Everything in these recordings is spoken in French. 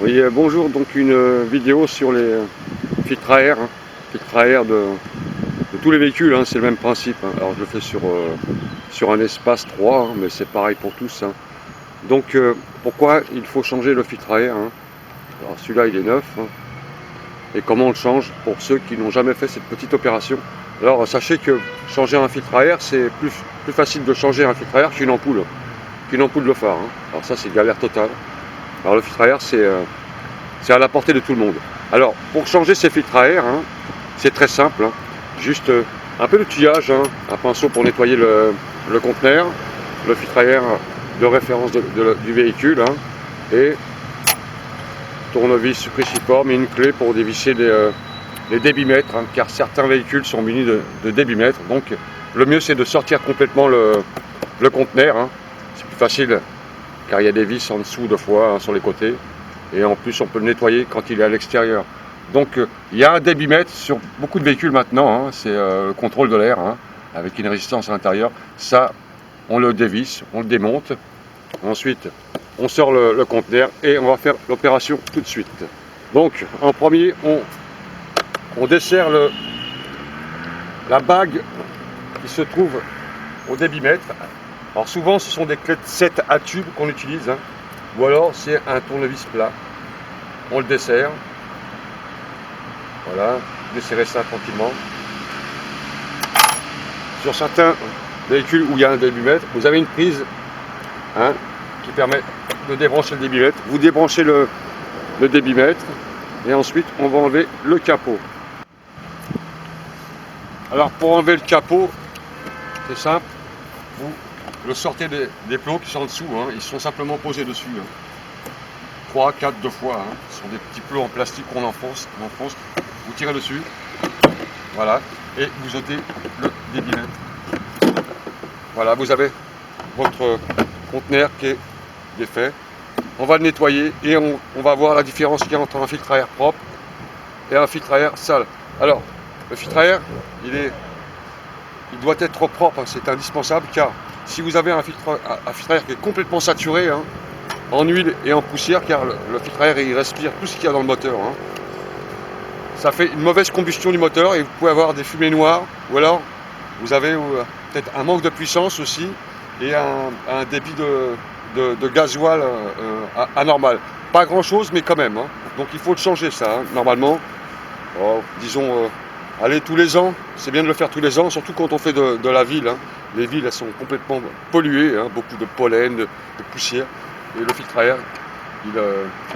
Oui, bonjour, donc une vidéo sur les filtres à air, filtres à air de tous les véhicules, hein, c'est le même principe, hein. Alors je le fais sur un espace 3, hein, mais c'est pareil pour tous, hein. Donc pourquoi il faut changer le filtre à air, hein? Alors celui-là il est neuf, hein. Et comment on le change pour ceux qui n'ont jamais fait cette petite opération? Alors sachez que changer un filtre à air, c'est plus facile de changer un filtre à air qu'une ampoule de phare, hein. Alors ça c'est galère totale. Alors le filtre à air c'est à la portée de tout le monde. Alors, pour changer ces filtres à air, hein, c'est très simple, hein. Juste un peu de tuyage, hein, un pinceau pour nettoyer le conteneur, le filtre à air de référence du véhicule, hein, et tournevis cruciforme et une clé pour dévisser les débitmètres, hein, car certains véhicules sont munis de débitmètres. Donc, le mieux c'est de sortir complètement le conteneur, hein. C'est plus facile car il y a des vis en dessous de fois, hein, sur les côtés. Et en plus on peut le nettoyer quand il est à l'extérieur. Donc il y a un débitmètre sur beaucoup de véhicules maintenant, hein, c'est le contrôle de l'air, hein, avec une résistance à l'intérieur. Ça, on le dévisse, on le démonte, ensuite on sort le conteneur et on va faire l'opération tout de suite. Donc en premier, on dessert la bague qui se trouve au débitmètre. Alors souvent ce sont des clés de 7 à tube qu'on utilise, hein, ou alors c'est un tournevis plat. On le dessert. Voilà, desserrez ça tranquillement. Sur certains véhicules où il y a un débitmètre, vous avez une prise, hein, qui permet de débrancher le débitmètre. Vous débranchez le débitmètre et ensuite on va enlever le capot. Alors pour enlever le capot, c'est simple, vous le sortez des plombs qui sont en dessous, hein, ils sont simplement posés dessus, hein. 3, 4, 2 fois, hein. Ce sont des petits plombs en plastique qu'on enfonce, vous tirez dessus, voilà, et vous ôtez le débitmètre. Voilà, vous avez votre conteneur qui est défait. On va le nettoyer et on va voir la différence qu'il y a entre un filtre à air propre et un filtre à air sale. Alors, le filtre à air, il doit être propre, hein, c'est indispensable, car si vous avez un filtre à air qui est complètement saturé, hein, en huile et en poussière, car le filtre à air il respire tout ce qu'il y a dans le moteur, hein, ça fait une mauvaise combustion du moteur et vous pouvez avoir des fumées noires, ou alors vous avez peut-être un manque de puissance aussi et un débit de gasoil anormal. Pas grand chose, mais quand même, hein. Donc il faut le changer ça, hein, normalement. Oh, disons, allez, tous les ans, c'est bien de le faire tous les ans, surtout quand on fait de la ville, hein. Les villes elles sont complètement polluées, hein, beaucoup de pollen, de poussière, et le filtre à air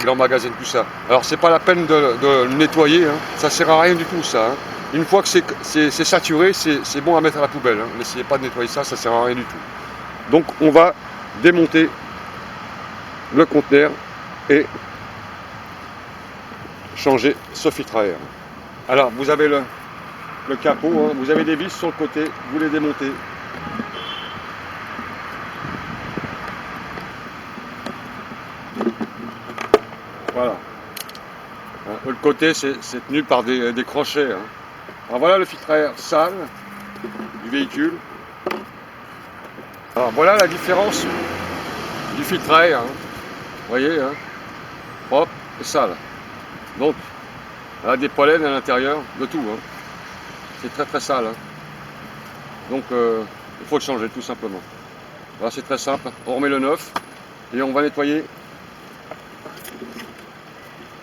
il emmagasine tout ça. Alors c'est pas la peine de le nettoyer, hein. Ça sert à rien du tout ça, hein. Une fois que c'est saturé, c'est bon à mettre à la poubelle, hein. N'essayez pas de nettoyer ça, ça sert à rien du tout. Donc on va démonter le conteneur et changer ce filtre à air. Alors vous avez le capot, hein. Vous avez des vis sur le côté, vous les démontez. Voilà. Le côté c'est tenu par des crochets, hein. Alors voilà le filtre à air sale du véhicule. Alors voilà la différence du filtre à air, hein. Vous voyez, hein, propre et sale. Donc, elle a des pollens à l'intérieur, de tout, hein. C'est très très sale, hein. Donc, il faut le changer tout simplement. Voilà, c'est très simple. On remet le neuf et on va nettoyer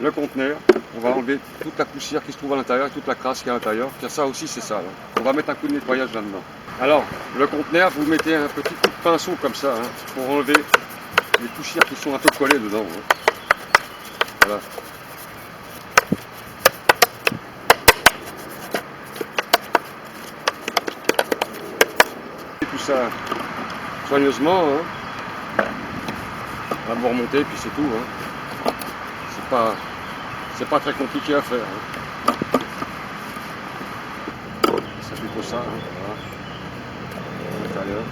le conteneur. On va enlever toute la poussière qui se trouve à l'intérieur et toute la crasse qui est à l'intérieur, car ça aussi c'est sale, hein. On va mettre un coup de nettoyage là-dedans. Alors, le conteneur, vous mettez un petit coup de pinceau comme ça, hein, pour enlever les poussières qui sont un peu collées dedans, hein. Voilà. Tout ça soigneusement, hein. Là, vous remontez, puis c'est tout, hein. C'est pas très compliqué à faire, hein. Ça fait pour ça, hein. Voilà. À l'intérieur.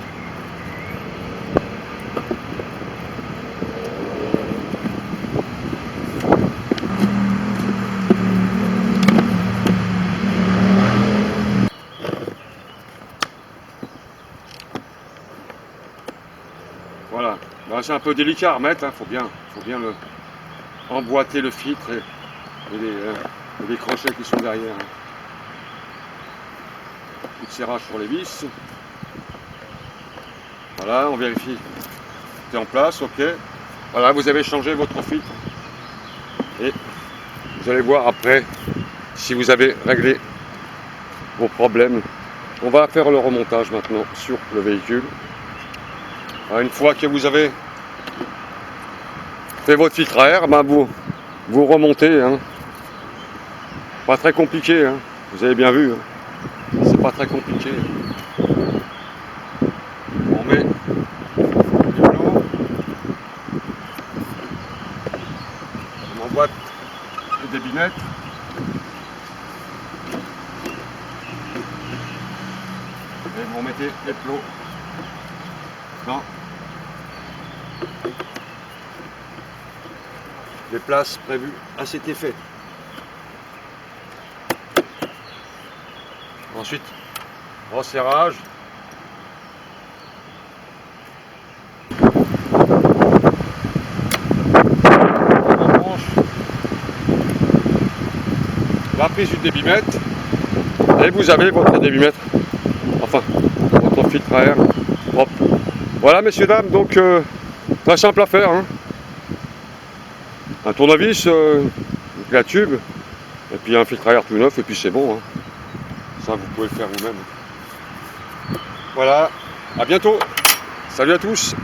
Voilà. Bah, c'est un peu délicat à remettre, hein. Faut bien emboîter le filtre et les crochets qui sont derrière. Coup de serrage sur les vis. Voilà, on vérifie. Tout est en place, ok. Voilà, vous avez changé votre filtre. Et vous allez voir après si vous avez réglé vos problèmes. On va faire le remontage maintenant sur le véhicule. Alors, une fois que vous avez fait votre filtre à air, ben vous remontez. Hein. Pas très compliqué, hein. Vous avez bien vu. Hein. C'est pas très compliqué. On met les plots. On emboîte les débinettes. Et vous mettez les plots dans les places prévues à cet effet. Ensuite, resserrage. On branche la prise du débitmètre et vous avez votre débitmètre, enfin votre filtre à air propre. Voilà messieurs dames, donc très simple à faire. Hein. Un tournevis, la tube, et puis un filtre à air tout neuf, et puis c'est bon. Hein. Ça, vous pouvez le faire vous-même. Voilà, à bientôt. Salut à tous.